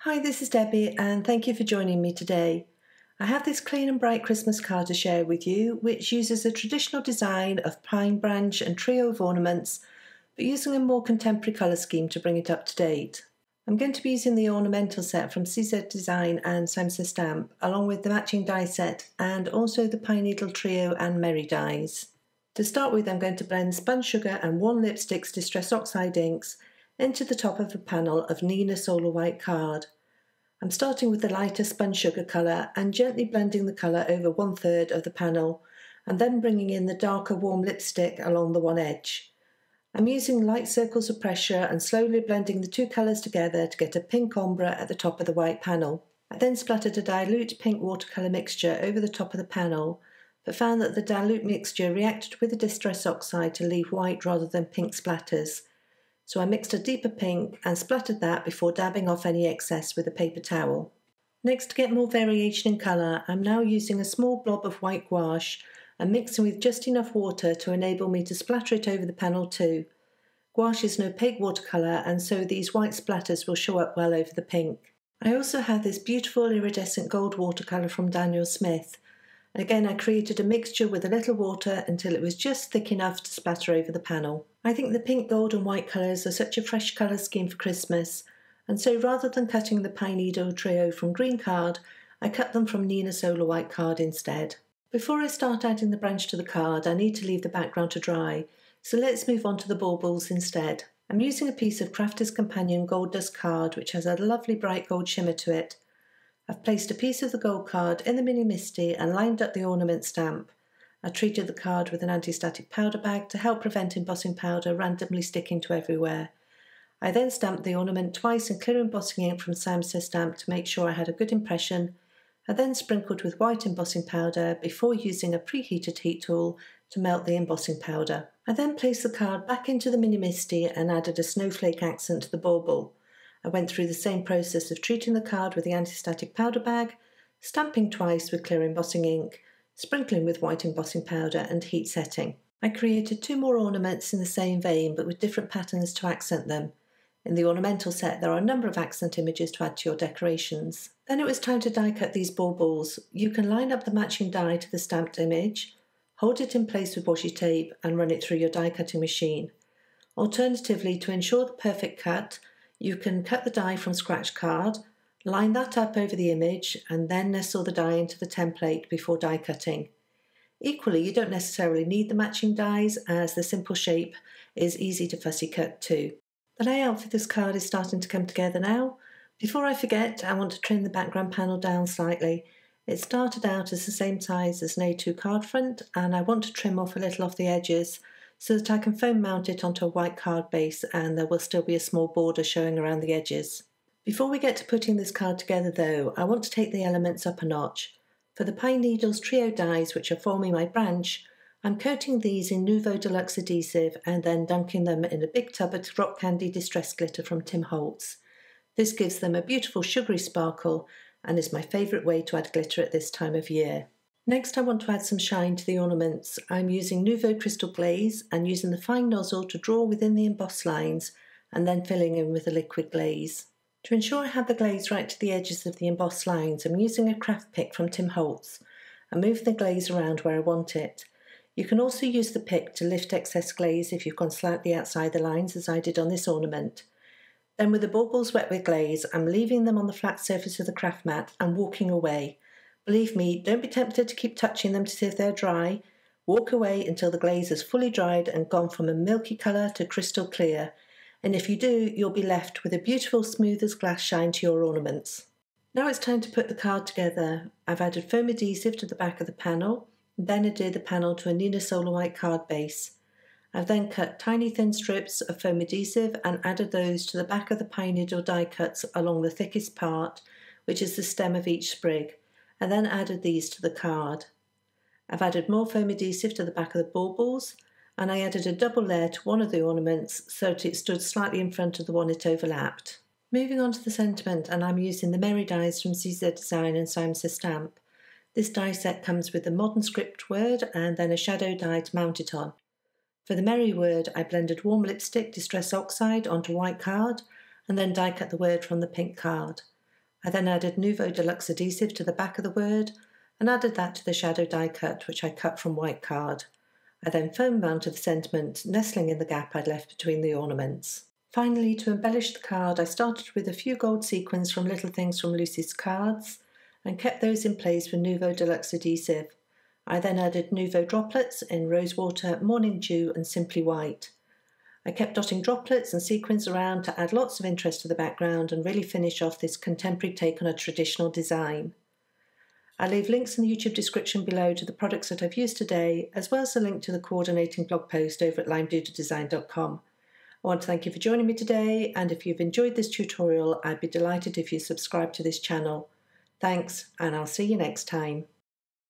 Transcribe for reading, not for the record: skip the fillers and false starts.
Hi, this is Debbie and thank you for joining me today. I have this clean and bright Christmas card to share with you, which uses a traditional design of pine branch and trio of ornaments, but using a more contemporary colour scheme to bring it up to date. I'm going to be using the ornamental set from CZ Design and Samsa Stamp, along with the matching die set and also the pine needle trio and merry dies. To start with, I'm going to blend spun sugar and Warm Lipstick's Distress Oxide inks into the top of a panel of Nina Solar White card. I'm starting with the lighter spun sugar colour and gently blending the colour over 1/3 of the panel and then bringing in the darker warm lipstick along the one edge. I'm using light circles of pressure and slowly blending the two colours together to get a pink ombre at the top of the white panel. I then splattered a dilute pink watercolour mixture over the top of the panel, but found that the dilute mixture reacted with the Distress Oxide to leave white rather than pink splatters. So I mixed a deeper pink and splattered that before dabbing off any excess with a paper towel. Next, to get more variation in colour, I'm now using a small blob of white gouache and mixing with just enough water to enable me to splatter it over the panel too. Gouache is an opaque watercolour and so these white splatters will show up well over the pink. I also have this beautiful iridescent gold watercolour from Daniel Smith. Again, I created a mixture with a little water until it was just thick enough to splatter over the panel. I think the pink, gold and white colours are such a fresh colour scheme for Christmas, and so rather than cutting the pine needle trio from green card, I cut them from Nina Solar White card instead. Before I start adding the branch to the card, I need to leave the background to dry, so let's move on to the baubles instead. I'm using a piece of Crafter's Companion Gold Dust card which has a lovely bright gold shimmer to it. I've placed a piece of the gold card in the Mini Misty and lined up the ornament stamp. I treated the card with an anti-static powder bag to help prevent embossing powder randomly sticking to everywhere. I then stamped the ornament twice in clear embossing ink from Samsa Stamp to make sure I had a good impression. I then sprinkled with white embossing powder before using a preheated heat tool to melt the embossing powder. I then placed the card back into the Mini Misty and added a snowflake accent to the bauble. I went through the same process of treating the card with the anti-static powder bag, stamping twice with clear embossing ink, sprinkling with white embossing powder and heat setting. I created two more ornaments in the same vein but with different patterns to accent them. In the ornamental set there are a number of accent images to add to your decorations. Then it was time to die cut these baubles. You can line up the matching die to the stamped image, hold it in place with washi tape and run it through your die cutting machine. Alternatively, to ensure the perfect cut, you can cut the die from scratch card, line that up over the image and then nestle the die into the template before die cutting. Equally, you don't necessarily need the matching dies as the simple shape is easy to fussy cut too. The layout for this card is starting to come together now. Before I forget, I want to trim the background panel down slightly. It started out as the same size as an A2 card front and I want to trim off a little off the edges so that I can foam mount it onto a white card base and there will still be a small border showing around the edges. Before we get to putting this card together though, I want to take the elements up a notch. For the Pine Needles trio dies which are forming my branch, I'm coating these in Nuvo Deluxe adhesive and then dunking them in a big tub of Rock Candy Distress Glitter from Tim Holtz. This gives them a beautiful sugary sparkle and is my favourite way to add glitter at this time of year. Next, I want to add some shine to the ornaments. I'm using Nuvo Crystal Glaze and using the fine nozzle to draw within the embossed lines and then filling in with the liquid glaze. To ensure I have the glaze right to the edges of the embossed lines, I'm using a craft pick from Tim Holtz and move the glaze around where I want it. You can also use the pick to lift excess glaze if you've gone slightly outside the lines as I did on this ornament. Then with the baubles wet with glaze, I'm leaving them on the flat surface of the craft mat and walking away. Believe me, don't be tempted to keep touching them to see if they're dry. Walk away until the glaze has fully dried and gone from a milky colour to crystal clear, and if you do, you'll be left with a beautiful smooth as glass shine to your ornaments. Now it's time to put the card together. I've added foam adhesive to the back of the panel, and then adhered the panel to a Nina Solar White card base. I've then cut tiny thin strips of foam adhesive and added those to the back of the pine needle die cuts along the thickest part, which is the stem of each sprig, and then added these to the card. I've added more foam adhesive to the back of the baubles, and I added a double layer to one of the ornaments so that it stood slightly in front of the one it overlapped. Moving on to the sentiment, and I'm using the Merry dies from CZ Design and Samsa Stamp. This die set comes with the modern script word and then a shadow die to mount it on. For the Merry word, I blended Warm Lipstick Distress Oxide onto white card and then die cut the word from the pink card. I then added Nuvo Deluxe adhesive to the back of the word and added that to the shadow die cut, which I cut from white card. I then foam mounted the sentiment, nestling in the gap I'd left between the ornaments. Finally, to embellish the card, I started with a few gold sequins from Little Things from Lucy's cards and kept those in place with Nuvo Deluxe adhesive. I then added Nuvo droplets in Rosewater, Morning Dew and Simply White. I kept dotting droplets and sequins around to add lots of interest to the background and really finish off this contemporary take on a traditional design. I'll leave links in the YouTube description below to the products that I've used today, as well as a link to the coordinating blog post over at limedoodledesign.com. I want to thank you for joining me today, and if you've enjoyed this tutorial, I'd be delighted if you subscribe to this channel. Thanks, and I'll see you next time.